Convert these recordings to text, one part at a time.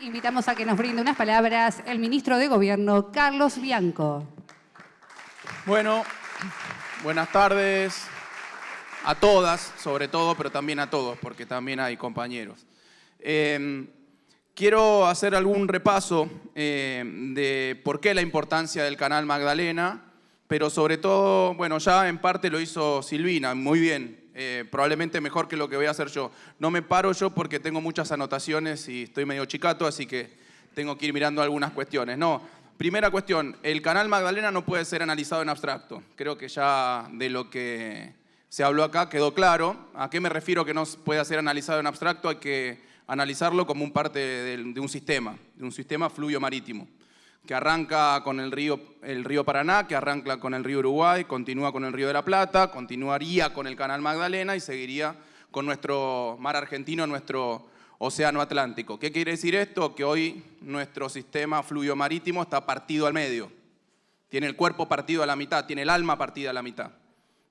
Invitamos a que nos brinde unas palabras el ministro de Gobierno, Carlos Bianco. Bueno, buenas tardes a todas, sobre todo, pero también a todos, porque también hay compañeros. Quiero hacer algún repaso de por qué la importancia del Canal Magdalena, pero sobre todo, bueno, ya en parte lo hizo Silvina, muy bien. Probablemente mejor que lo que voy a hacer yo. No me paro yo porque tengo muchas anotaciones y estoy medio chicato, así que tengo que ir mirando algunas cuestiones. No, primera cuestión, el Canal Magdalena no puede ser analizado en abstracto. Creo que ya de lo que se habló acá quedó claro. ¿A qué me refiero que no puede ser analizado en abstracto? Hay que analizarlo como un parte de un sistema fluvio marítimo, que arranca con el río Paraná, que arranca con el río Uruguay, continúa con el río de la Plata, continuaría con el Canal Magdalena y seguiría con nuestro mar argentino, nuestro océano Atlántico. ¿Qué quiere decir esto? Que hoy nuestro sistema fluvio marítimo está partido al medio. Tiene el cuerpo partido a la mitad, tiene el alma partida a la mitad.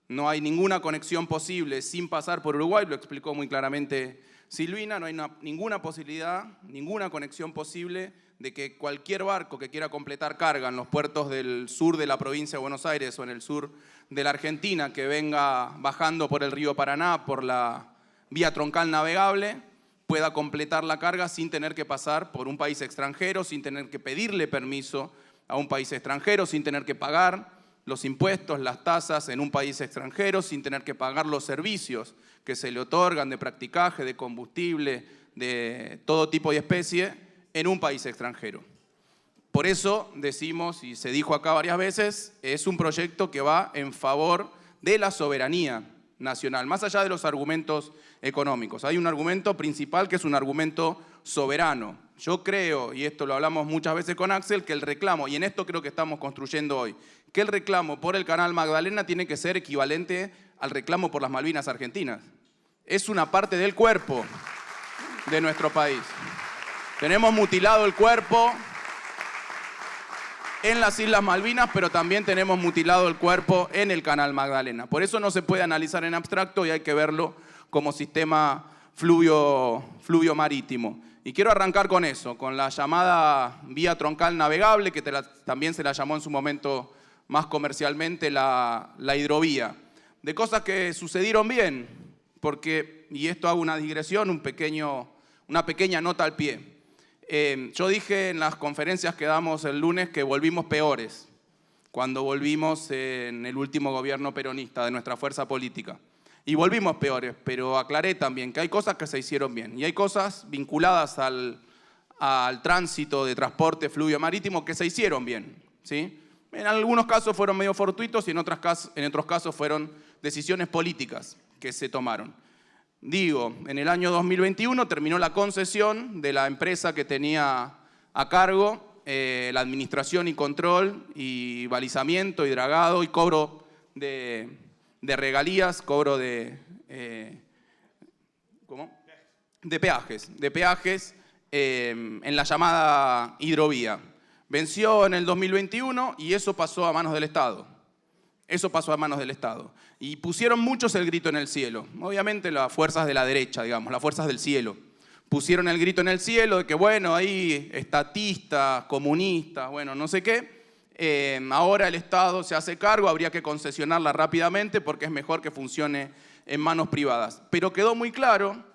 No hay ninguna conexión posible sin pasar por Uruguay, lo explicó muy claramente Silvina, no hay ninguna posibilidad, ninguna conexión posible de que cualquier barco que quiera completar carga en los puertos del sur de la provincia de Buenos Aires o en el sur de la Argentina, que venga bajando por el río Paraná, por la vía troncal navegable, pueda completar la carga sin tener que pasar por un país extranjero, sin tener que pedirle permiso a un país extranjero, sin tener que pagar los impuestos, las tasas en un país extranjero, sin tener que pagar los servicios que se le otorgan de practicaje, de combustible, de todo tipo de especie, en un país extranjero. Por eso decimos, y se dijo acá varias veces, es un proyecto que va en favor de la soberanía nacional, más allá de los argumentos económicos. Hay un argumento principal que es un argumento soberano. Yo creo, y esto lo hablamos muchas veces con Axel, que el reclamo, y en esto creo que estamos construyendo hoy, que el reclamo por el Canal Magdalena tiene que ser equivalente al reclamo por las Malvinas Argentinas. Es una parte del cuerpo de nuestro país. Tenemos mutilado el cuerpo en las Islas Malvinas, pero también tenemos mutilado el cuerpo en el Canal Magdalena. Por eso no se puede analizar en abstracto y hay que verlo como sistema fluvio marítimo. Y quiero arrancar con eso, con la llamada vía troncal navegable, que también se la llamó en su momento más comercialmente la hidrovía. De cosas que sucedieron bien, porque, y esto hago una digresión, una pequeña nota al pie. Yo dije en las conferencias que damos el lunes que volvimos peores cuando volvimos en el último gobierno peronista de nuestra fuerza política. Y volvimos peores, pero aclaré también que hay cosas que se hicieron bien y hay cosas vinculadas al tránsito de transporte fluvio marítimo que se hicieron bien, ¿sí? En algunos casos fueron medio fortuitos y en otros casos fueron decisiones políticas que se tomaron. Digo, en el año 2021 terminó la concesión de la empresa que tenía a cargo la administración y control y balizamiento y dragado y cobro de regalías, cobro de peajes en la llamada hidrovía. Venció en el 2021 y eso pasó a manos del Estado. Y pusieron muchos el grito en el cielo. Obviamente las fuerzas de la derecha, digamos, las fuerzas del cielo. Pusieron el grito en el cielo de que, bueno, ahí estatistas, comunistas, bueno, no sé qué. Ahora el Estado se hace cargo, habría que concesionarla rápidamente porque es mejor que funcione en manos privadas. Pero quedó muy claro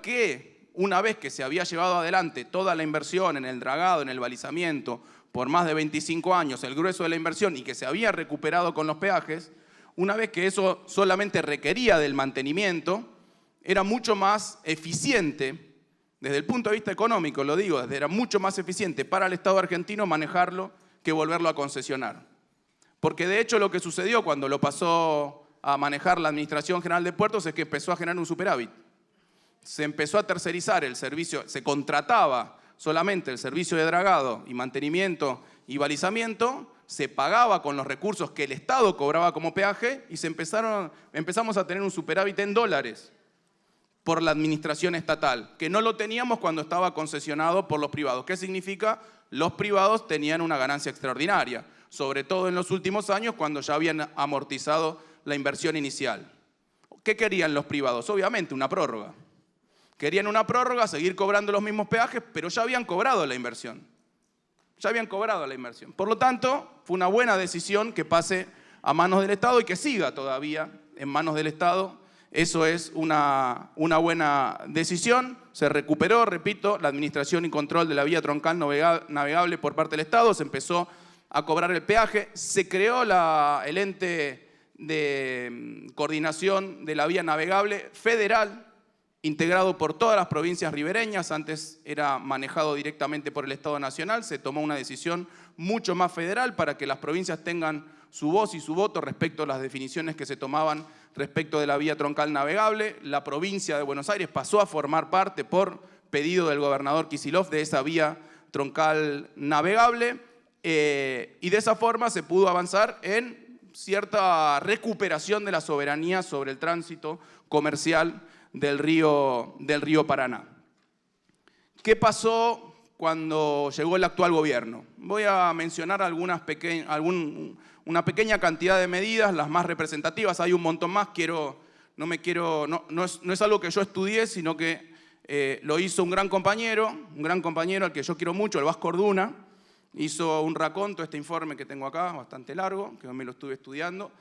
que una vez que se había llevado adelante toda la inversión en el dragado, en el balizamiento, por más de 25 años, el grueso de la inversión, y que se había recuperado con los peajes, una vez que eso solamente requería del mantenimiento, era mucho más eficiente, desde el punto de vista económico, lo digo, era mucho más eficiente para el Estado argentino manejarlo que volverlo a concesionar. Porque de hecho lo que sucedió cuando lo pasó a manejar la Administración General de Puertos es que empezó a generar un superávit. Se empezó a tercerizar el servicio, se contrataba solamente el servicio de dragado y mantenimiento y balizamiento, se pagaba con los recursos que el Estado cobraba como peaje y empezamos a tener un superávit en dólares por la administración estatal, que no lo teníamos cuando estaba concesionado por los privados. ¿Qué significa? Los privados tenían una ganancia extraordinaria, sobre todo en los últimos años cuando ya habían amortizado la inversión inicial. ¿Qué querían los privados? Obviamente una prórroga. Querían una prórroga, seguir cobrando los mismos peajes, pero ya habían cobrado la inversión. Ya habían cobrado la inversión. Por lo tanto, fue una buena decisión que pase a manos del Estado y que siga todavía en manos del Estado. Eso es una buena decisión. Se recuperó, repito, la administración y control de la vía troncal navegable por parte del Estado. Se empezó a cobrar el peaje. Se creó el ente de coordinación de la vía navegable federal, integrado por todas las provincias ribereñas. Antes era manejado directamente por el Estado Nacional. Se tomó una decisión mucho más federal para que las provincias tengan su voz y su voto respecto a las definiciones que se tomaban respecto de la vía troncal navegable. La provincia de Buenos Aires pasó a formar parte, por pedido del gobernador Kicillof, de esa vía troncal navegable, y de esa forma se pudo avanzar en cierta recuperación de la soberanía sobre el tránsito comercial del río Paraná. ¿Qué pasó cuando llegó el actual gobierno? Voy a mencionar una pequeña cantidad de medidas, las más representativas. Hay un montón más. No es algo que yo estudié, sino que lo hizo un gran compañero al que yo quiero mucho, el Vasco Orduna. Hizo un raconto, este informe que tengo acá, bastante largo, que me lo estuve estudiando,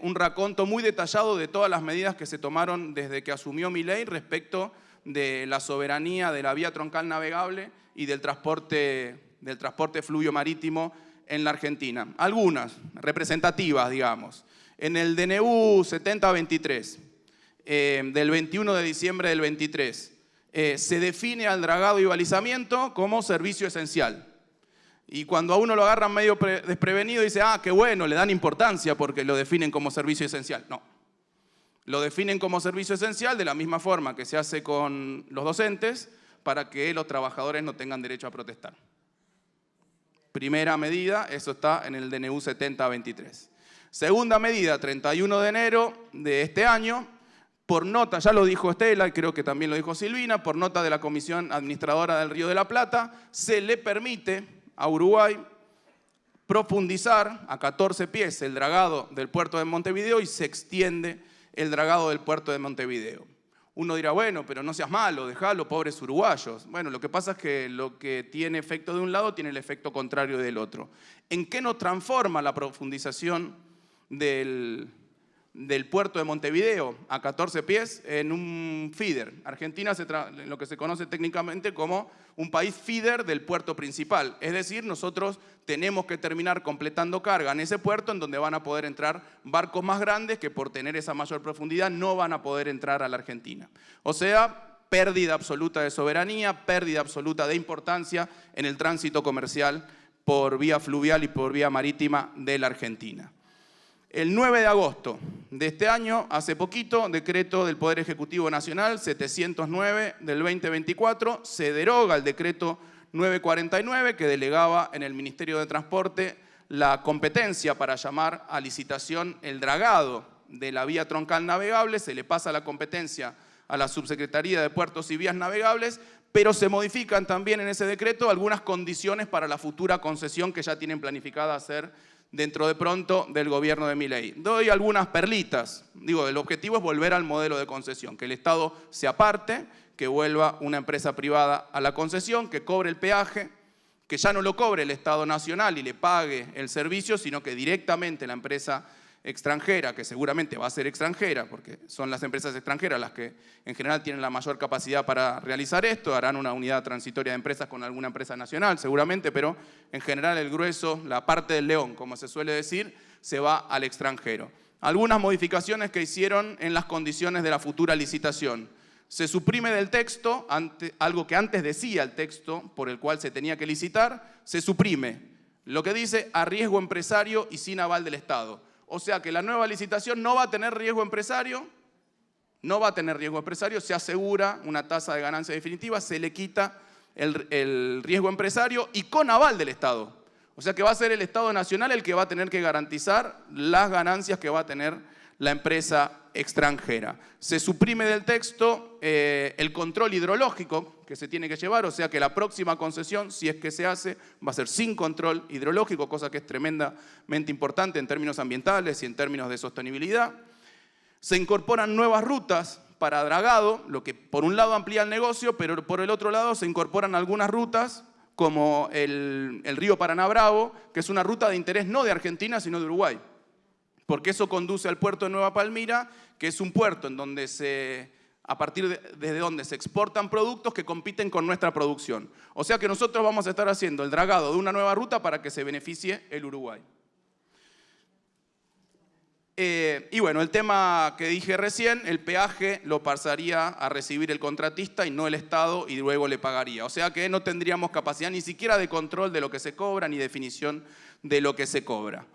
un raconto muy detallado de todas las medidas que se tomaron desde que asumió Milei respecto de la soberanía de la vía troncal navegable y del transporte fluvio marítimo en la Argentina. Algunas representativas, digamos. En el DNU 7023, del 21 de diciembre del 23, se define al dragado y balizamiento como servicio esencial. Y cuando a uno lo agarran medio desprevenido, dice, qué bueno, le dan importancia porque lo definen como servicio esencial. No. Lo definen como servicio esencial de la misma forma que se hace con los docentes para que los trabajadores no tengan derecho a protestar. Primera medida, eso está en el DNU 7023. Segunda medida, 31 de enero de este año, por nota, ya lo dijo Estela y creo que también lo dijo Silvina, por nota de la Comisión Administradora del Río de la Plata, se le permite a Uruguay profundizar a 14 pies el dragado del puerto de Montevideo y se extiende el dragado del puerto de Montevideo. Uno dirá, bueno, pero no seas malo, dejalo, pobres uruguayos. Bueno, lo que pasa es que lo que tiene efecto de un lado tiene el efecto contrario del otro. ¿En qué nos transforma la profundización del puerto de Montevideo a 14 pies en un feeder? Argentina es lo que se conoce técnicamente como un país feeder del puerto principal. Es decir, nosotros tenemos que terminar completando carga en ese puerto en donde van a poder entrar barcos más grandes que por tener esa mayor profundidad no van a poder entrar a la Argentina. O sea, pérdida absoluta de soberanía, pérdida absoluta de importancia en el tránsito comercial por vía fluvial y por vía marítima de la Argentina. El 9 de agosto de este año, hace poquito, decreto del Poder Ejecutivo Nacional 709 del 2024, se deroga el decreto 949 que delegaba en el Ministerio de Transporte la competencia para llamar a licitación el dragado de la vía troncal navegable, se le pasa la competencia a la Subsecretaría de Puertos y Vías Navegables, pero se modifican también en ese decreto algunas condiciones para la futura concesión que ya tienen planificada hacer dentro de pronto del gobierno de Milei. Doy algunas perlitas. El objetivo es volver al modelo de concesión, que el Estado se aparte, que vuelva una empresa privada a la concesión, que cobre el peaje, que ya no lo cobre el Estado Nacional y le pague el servicio, sino que directamente la empresa extranjera, que seguramente va a ser extranjera, porque son las empresas extranjeras las que en general tienen la mayor capacidad para realizar esto, harán una unidad transitoria de empresas con alguna empresa nacional seguramente, pero en general el grueso, la parte del león, como se suele decir, se va al extranjero. Algunas modificaciones que hicieron en las condiciones de la futura licitación. Se suprime del texto, algo que antes decía el texto por el cual se tenía que licitar, se suprime. Lo que dice a riesgo empresario y sin aval del Estado. O sea que la nueva licitación no va a tener riesgo empresario, se asegura una tasa de ganancia definitiva, se le quita el riesgo empresario y con aval del Estado. O sea que va a ser el Estado Nacional el que va a tener que garantizar las ganancias que va a tener la empresa extranjera. Se suprime del texto el control hidrológico que se tiene que llevar, o sea que la próxima concesión, si es que se hace, va a ser sin control hidrológico, cosa que es tremendamente importante en términos ambientales y en términos de sostenibilidad. Se incorporan nuevas rutas para dragado, lo que por un lado amplía el negocio, pero por el otro lado se incorporan algunas rutas, como el río Paraná Bravo, que es una ruta de interés no de Argentina, sino de Uruguay. Porque eso conduce al puerto de Nueva Palmira, que es un puerto en donde desde donde se exportan productos que compiten con nuestra producción. O sea que nosotros vamos a estar haciendo el dragado de una nueva ruta para que se beneficie el Uruguay. Y bueno, el tema que dije recién, el peaje lo pasaría a recibir el contratista y no el Estado, y luego le pagaría. O sea que no tendríamos capacidad ni siquiera de control de lo que se cobra, ni definición de lo que se cobra.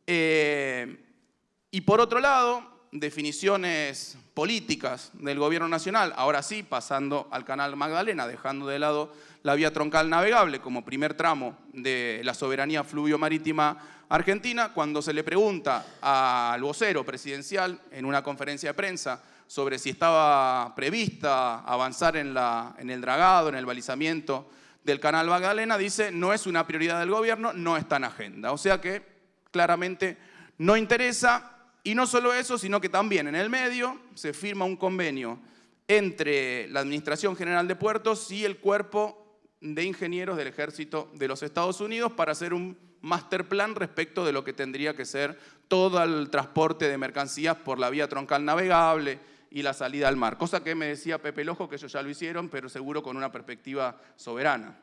Y por otro lado, definiciones políticas del gobierno nacional, ahora sí, pasando al Canal Magdalena, dejando de lado la vía troncal navegable como primer tramo de la soberanía fluvio-marítima argentina. Cuando se le pregunta al vocero presidencial en una conferencia de prensa sobre si estaba prevista avanzar en el dragado, en el balizamiento del Canal Magdalena, dice: no es una prioridad del gobierno, no está en agenda. O sea que claramente no interesa. Y no solo eso, sino que también en el medio se firma un convenio entre la Administración General de Puertos y el Cuerpo de Ingenieros del Ejército de los Estados Unidos para hacer un master plan respecto de lo que tendría que ser todo el transporte de mercancías por la vía troncal navegable y la salida al mar. Cosa que me decía Pepe Lojo que ellos ya lo hicieron, pero seguro con una perspectiva soberana.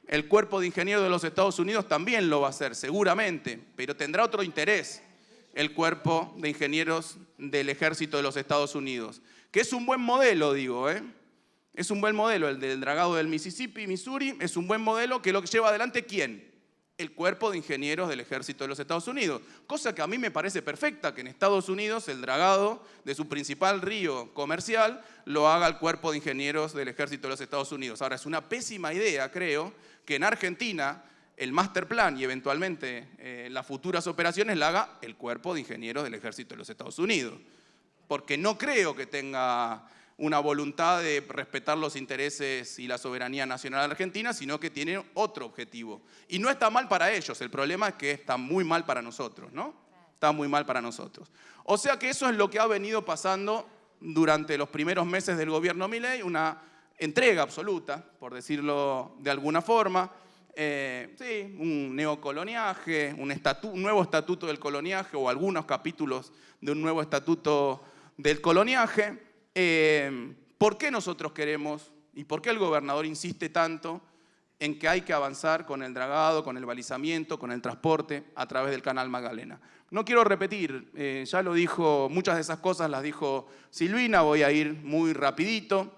El Cuerpo de Ingenieros de los Estados Unidos también lo va a hacer, seguramente, pero tendrá otro interés. El Cuerpo de Ingenieros del Ejército de los Estados Unidos, que es un buen modelo, digo, es un buen modelo, el del dragado del Mississippi, Missouri, es un buen modelo que lo lleva adelante, ¿quién? El Cuerpo de Ingenieros del Ejército de los Estados Unidos, cosa que a mí me parece perfecta, que en Estados Unidos el dragado de su principal río comercial lo haga el Cuerpo de Ingenieros del Ejército de los Estados Unidos. Ahora, es una pésima idea, creo, que en Argentina el master plan y eventualmente las futuras operaciones la haga el Cuerpo de Ingenieros del Ejército de los Estados Unidos. Porque no creo que tenga una voluntad de respetar los intereses y la soberanía nacional argentina, sino que tiene otro objetivo. Y no está mal para ellos, el problema es que está muy mal para nosotros, ¿no? Está muy mal para nosotros. O sea que eso es lo que ha venido pasando durante los primeros meses del gobierno Milei, una entrega absoluta, por decirlo de alguna forma. Sí, un neocoloniaje, un nuevo estatuto del coloniaje o algunos capítulos de un nuevo estatuto del coloniaje. ¿Por qué nosotros queremos y por qué el gobernador insiste tanto en que hay que avanzar con el dragado, con el balizamiento, con el transporte a través del Canal Magdalena? No quiero repetir, ya lo dijo, muchas de esas cosas las dijo Silvina, voy a ir muy rapidito.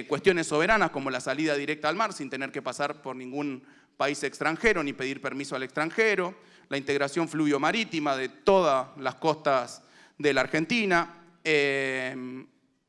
Cuestiones soberanas como la salida directa al mar sin tener que pasar por ningún país extranjero ni pedir permiso al extranjero, la integración fluvio-marítima de todas las costas de la Argentina,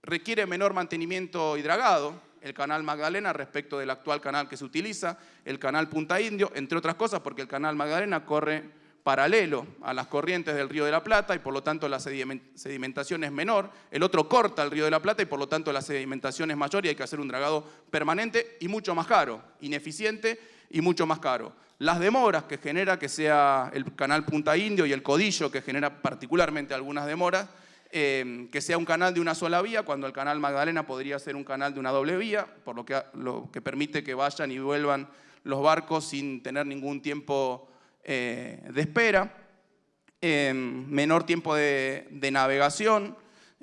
requiere menor mantenimiento y dragado el Canal Magdalena respecto del actual canal que se utiliza, el Canal Punta Indio, entre otras cosas porque el Canal Magdalena corre paralelo a las corrientes del Río de la Plata y por lo tanto la sedimentación es menor, el otro corta el Río de la Plata y por lo tanto la sedimentación es mayor y hay que hacer un dragado permanente y mucho más caro, ineficiente y mucho más caro. Las demoras que genera que sea el Canal Punta Indio y el Codillo, que genera particularmente algunas demoras, que sea un canal de una sola vía, cuando el Canal Magdalena podría ser un canal de una doble vía, por lo que permite que vayan y vuelvan los barcos sin tener ningún tiempo de espera, menor tiempo de navegación,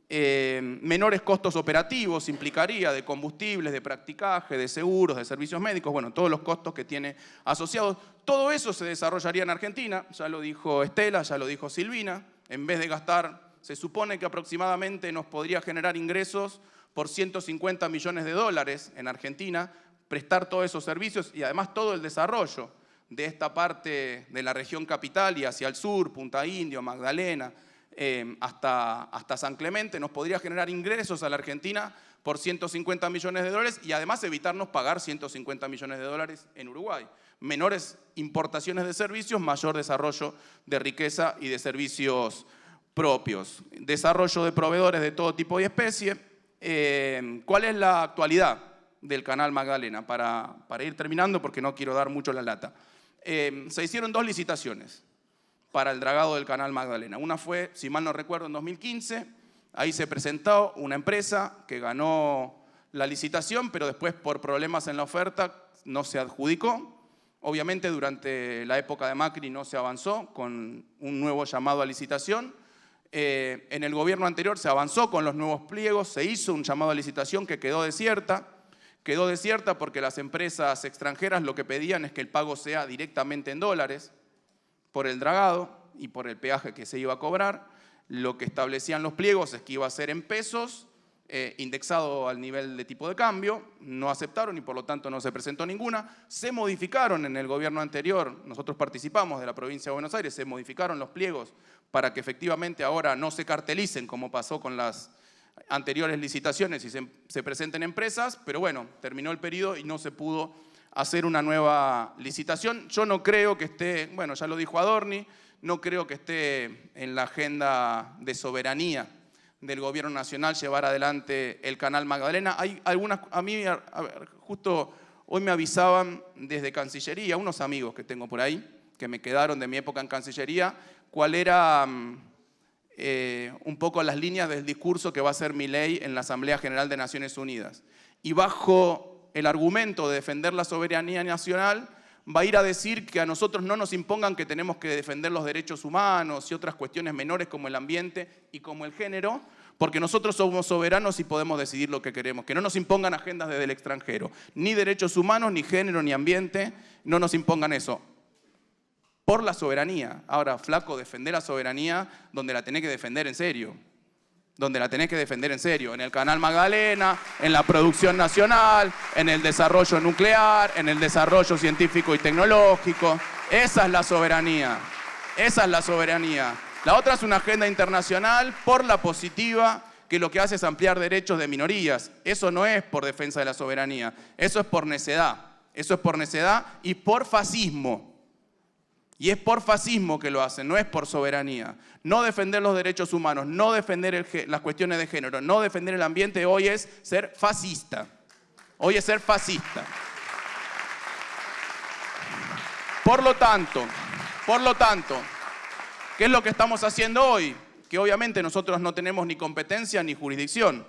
menores costos operativos implicaría de combustibles, de practicaje, de seguros, de servicios médicos, bueno, todos los costos que tiene asociados. Todo eso se desarrollaría en Argentina, ya lo dijo Estela, ya lo dijo Silvina. En vez de gastar, se supone que aproximadamente nos podría generar ingresos por 150 millones de dólares en Argentina, prestar todos esos servicios y además todo el desarrollo de esta parte de la región capital y hacia el sur, Punta Indio, Magdalena, hasta San Clemente, nos podría generar ingresos a la Argentina por 150 millones de dólares y además evitarnos pagar 150 millones de dólares en Uruguay. Menores importaciones de servicios, mayor desarrollo de riqueza y de servicios propios. Desarrollo de proveedores de todo tipo y especie. ¿Cuál es la actualidad del Canal Magdalena? Para ir terminando, porque no quiero dar mucho la lata. Se hicieron 2 licitaciones para el dragado del Canal Magdalena. Una fue, si mal no recuerdo, en 2015 Ahí se presentó una empresa que ganó la licitación, pero después por problemas en la oferta no se adjudicó. Obviamente durante la época de Macri no se avanzó con un nuevo llamado a licitación. En el gobierno anterior se avanzó con los nuevos pliegos, se hizo un llamado a licitación que quedó desierta. Quedó desierta porque las empresas extranjeras lo que pedían es que el pago sea directamente en dólares por el dragado y por el peaje que se iba a cobrar. Lo que establecían los pliegos es que iba a ser en pesos, indexado al nivel de tipo de cambio. No aceptaron y por lo tanto no se presentó ninguna. Se modificaron en el gobierno anterior, nosotros participamos de la provincia de Buenos Aires, se modificaron los pliegos para que efectivamente ahora no se cartelicen como pasó con las anteriores licitaciones y se presenten empresas, pero bueno, terminó el periodo y no se pudo hacer una nueva licitación. Yo no creo que esté, bueno, ya lo dijo Adorni, no creo que esté en la agenda de soberanía del gobierno nacional llevar adelante el Canal Magdalena. Hay algunas, a mí, justo hoy me avisaban desde Cancillería, unos amigos que tengo por ahí, que me quedaron de mi época en Cancillería, cuál era un poco las líneas del discurso que va a hacer Milei en la Asamblea General de Naciones Unidas. Y bajo el argumento de defender la soberanía nacional, va a ir a decir que a nosotros no nos impongan que tenemos que defender los derechos humanos y otras cuestiones menores como el ambiente y como el género, porque nosotros somos soberanos y podemos decidir lo que queremos. Que no nos impongan agendas desde el extranjero, ni derechos humanos, ni género, ni ambiente, no nos impongan eso. Por la soberanía. Ahora, flaco, defender la soberanía donde la tenés que defender en serio. Donde la tenés que defender en serio. En el Canal Magdalena, en la producción nacional, en el desarrollo nuclear, en el desarrollo científico y tecnológico. Esa es la soberanía. Esa es la soberanía. La otra es una agenda internacional por la positiva, que lo que hace es ampliar derechos de minorías. Eso no es por defensa de la soberanía. Eso es por necedad. Eso es por necedad y por fascismo. Y es por fascismo que lo hacen, no es por soberanía. No defender los derechos humanos, no defender las cuestiones de género, no defender el ambiente, hoy es ser fascista. Hoy es ser fascista. Por lo tanto, ¿qué es lo que estamos haciendo hoy? Que obviamente nosotros no tenemos ni competencia ni jurisdicción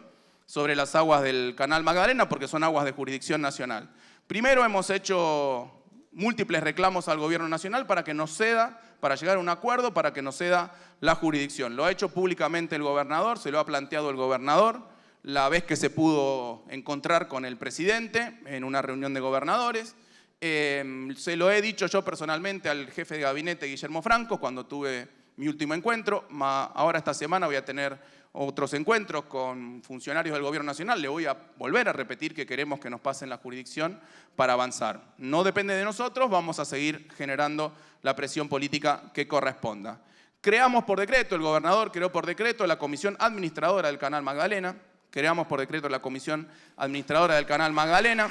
sobre las aguas del Canal Magdalena porque son aguas de jurisdicción nacional. Primero hemos hecho múltiples reclamos al gobierno nacional para que nos ceda, para llegar a un acuerdo, para que nos ceda la jurisdicción. Lo ha hecho públicamente el gobernador, se lo ha planteado el gobernador, la vez que se pudo encontrar con el presidente en una reunión de gobernadores. Se lo he dicho yo personalmente al jefe de gabinete, Guillermo Franco, cuando tuve mi último encuentro. Ahora esta semana voy a tener otros encuentros con funcionarios del gobierno nacional. Le voy a volver a repetir que queremos que nos pasen la jurisdicción para avanzar. No depende de nosotros, vamos a seguir generando la presión política que corresponda. Creamos por decreto, el gobernador creó por decreto la comisión administradora del Canal Magdalena. Creamos por decreto la comisión administradora del Canal Magdalena,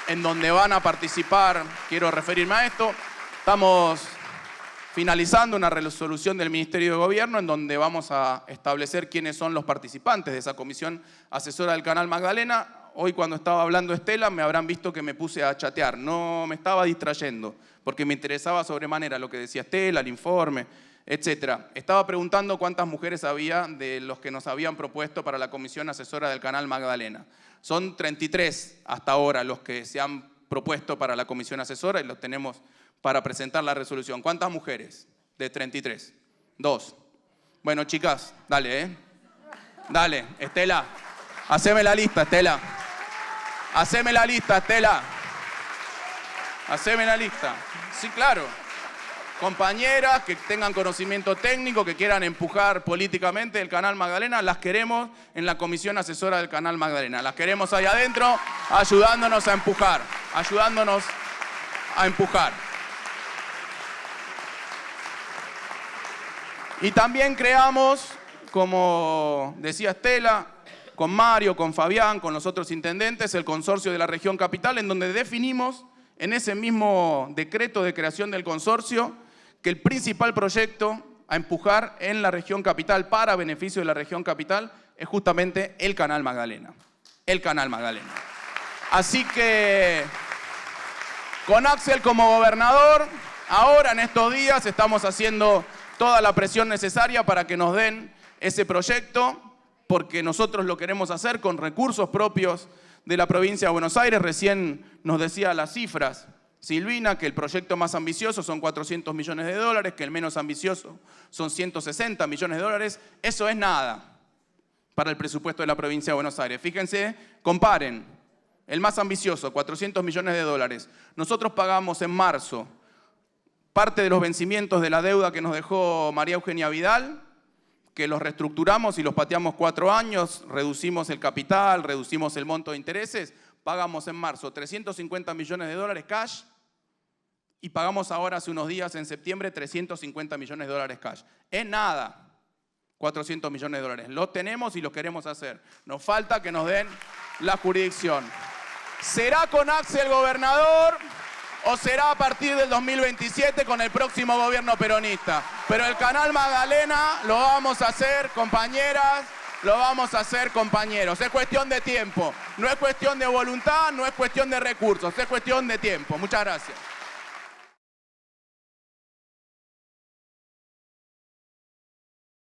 en donde van a participar, quiero referirme a esto, estamos finalizando una resolución del Ministerio de Gobierno en donde vamos a establecer quiénes son los participantes de esa comisión asesora del Canal Magdalena. Hoy cuando estaba hablando Estela me habrán visto que me puse a chatear, no me estaba distrayendo, porque me interesaba sobremanera lo que decía Estela, el informe, etc. Estaba preguntando cuántas mujeres había de los que nos habían propuesto para la comisión asesora del Canal Magdalena. Son 33 hasta ahora los que se han propuesto para la comisión asesora y los tenemos para presentar la resolución. ¿Cuántas mujeres? De 33. 2. Bueno, chicas, dale, ¿eh? Dale, Estela. Haceme la lista, Estela. Haceme la lista, Estela. Haceme la lista. Sí, claro. Compañeras que tengan conocimiento técnico, que quieran empujar políticamente el Canal Magdalena, las queremos en la comisión asesora del Canal Magdalena. Las queremos ahí adentro, ayudándonos a empujar. Ayudándonos a empujar. Y también creamos, como decía Estela, con Mario, con Fabián, con los otros intendentes, el consorcio de la región capital, en donde definimos en ese mismo decreto de creación del consorcio que el principal proyecto a empujar en la región capital para beneficio de la región capital es justamente el Canal Magdalena. El Canal Magdalena. Así que con Axel como gobernador, ahora en estos días estamos haciendo toda la presión necesaria para que nos den ese proyecto porque nosotros lo queremos hacer con recursos propios de la provincia de Buenos Aires. Recién nos decía las cifras Silvina, que el proyecto más ambicioso son 400 millones de dólares, que el menos ambicioso son 160 millones de dólares. Eso es nada para el presupuesto de la provincia de Buenos Aires. Fíjense, comparen. El más ambicioso, 400 millones de dólares. Nosotros pagamos en marzo parte de los vencimientos de la deuda que nos dejó María Eugenia Vidal, que los reestructuramos y los pateamos 4 años, reducimos el capital, reducimos el monto de intereses, pagamos en marzo 350 millones de dólares cash y pagamos ahora hace unos días, en septiembre, 350 millones de dólares cash. Es nada, 400 millones de dólares. Lo tenemos y lo queremos hacer. Nos falta que nos den la jurisdicción. ¿Será con Axel gobernador o será a partir del 2027 con el próximo gobierno peronista? Pero el Canal Magdalena lo vamos a hacer, compañeras, lo vamos a hacer, compañeros. Es cuestión de tiempo, no es cuestión de voluntad, no es cuestión de recursos, es cuestión de tiempo. Muchas gracias.